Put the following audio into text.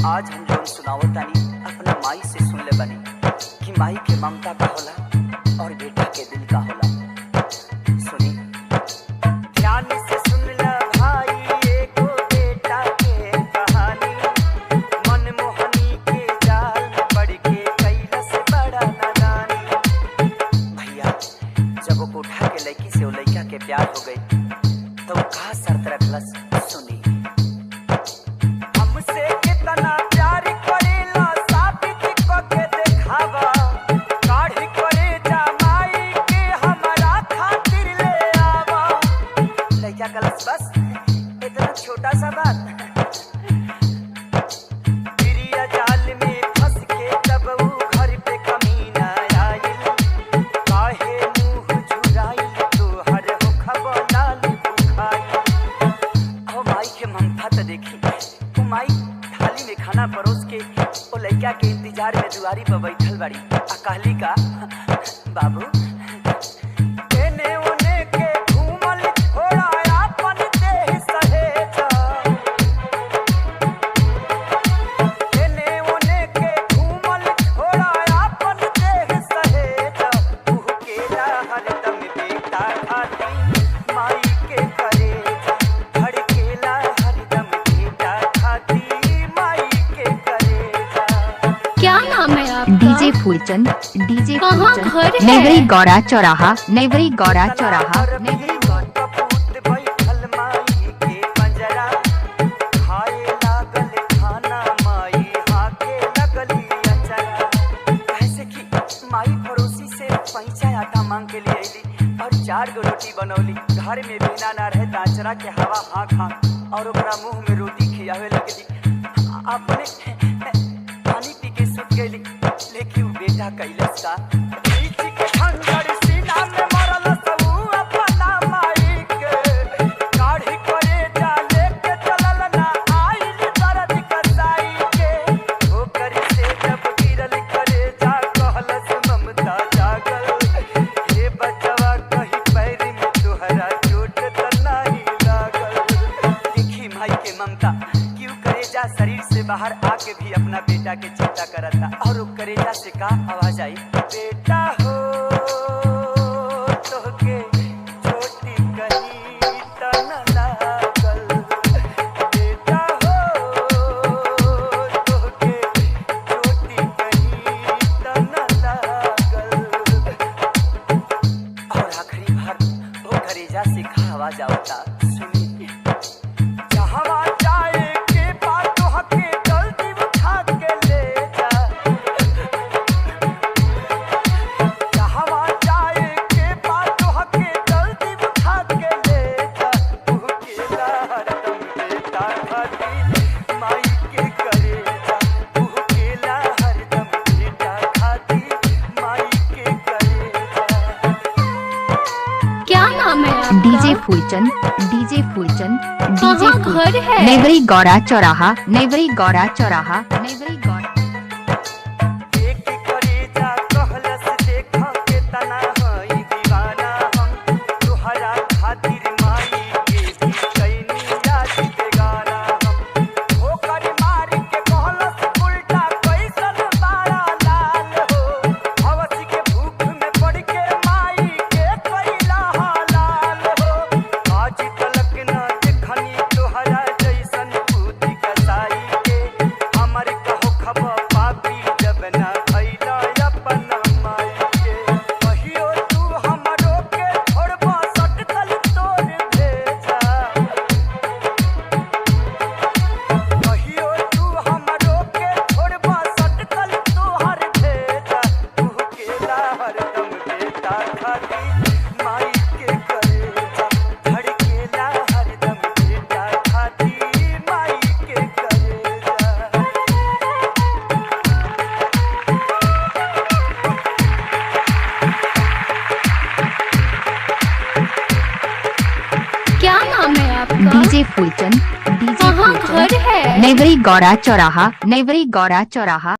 आज हम जोन सुनावतानी अपना माई से सुन ले बनी कि माई के ममता का होला और बेटा के दिल का होला। सुनी ध्यान से सुन ल भाई एगो बेटा के कहानी, मनमोहनी के जाल में पड़ के कैलस बड़ा नादानी। भैया जब वो कोठा के लड़की से वो लड़का के प्यार हो गई तो वो कहा शर्त रखलस। सुनी बस इतना छोटा सा बात, चिड़िया जाल में फंस के तब वो घर पे कमीना आइल, काहे मुंह झुराइल तो हर हो खबर लाल बुखाइल। ओ माई के ममता तो देखी, वो माई थाली में खाना परोस के वो लड़का के इंतजार में दुआरी पर बैठल बाड़ी। कहली का बाबू डीजे फूलचंद, डीजे फूलचंद, नेवरी गौरा चौराहा, नेवरी गौरा चौराहा, नेवरी माई पड़ोसी से पैसा आटा मांग के लिए अली और 4 गो रोटी बनौली। घर में बिना ना रहे ताचरा के हवा हाँक हाँक और ओकरा मुंह में रोटी खियावे लगली। अपने पानी पी के सुत गई, लेकिन वो बेटा कैलस का बीच के खंजर सीना में मरल सबू अपना माई के, काढ़ी करे जा लेके चलल ना आइल दर्द कसाई के। ओकर से जब गिरल करे जा कहलस ममता जागल, हे बचवा कहीं पैर में तोहरा चोट त नहीं लागल। देखी माई के ममता क्यों करेजा शरीर से बाहर आके भी अपना बेटा के चिंता करता। और वो करेजा से का आवाज आई, बेटा हो तो के छोटी कहीं त न लागल, बेटा हो तो के छोटी कहीं त न लागल। और आखिरी बार वो करेजा से का आवाज आवता। सुनी जहाँ जाए के बात हके जल्दी उठा के ले जा, जहाँ जाए के बात हके जल्दी उठा के ले जा। तू केला हरदम बेटा खाती माई के करेजा, तू केला हरदम बेटा खाती माई के करेजा। क्या नाम है आपका? DJ Phoolchand, DJ Phoolchand, DJ घर है नेवरी गौरा चौराहा, नेवरी गौरा चौराहा, नेवरी गौरा। एक करेजा कहलस देखा के तना हई दीवाना हम, तोहरा खातिर माई के भी कैनी याद के गाना हम। ठोकर मार के कहलस उल्टा कैसन बाड़ा लाल हो, हवस के भूख में पड़ के माई के कैला हालाल हो। आज तलक न देखनी तोहरा जैसन बुद्धि कसाई के, हमर कहो खबर डीजे फूलचंद, डीजे कहाँ फूलचंद, घर है? नेवरी गौरा चौराहा, नेवरी गौरा चौराहा।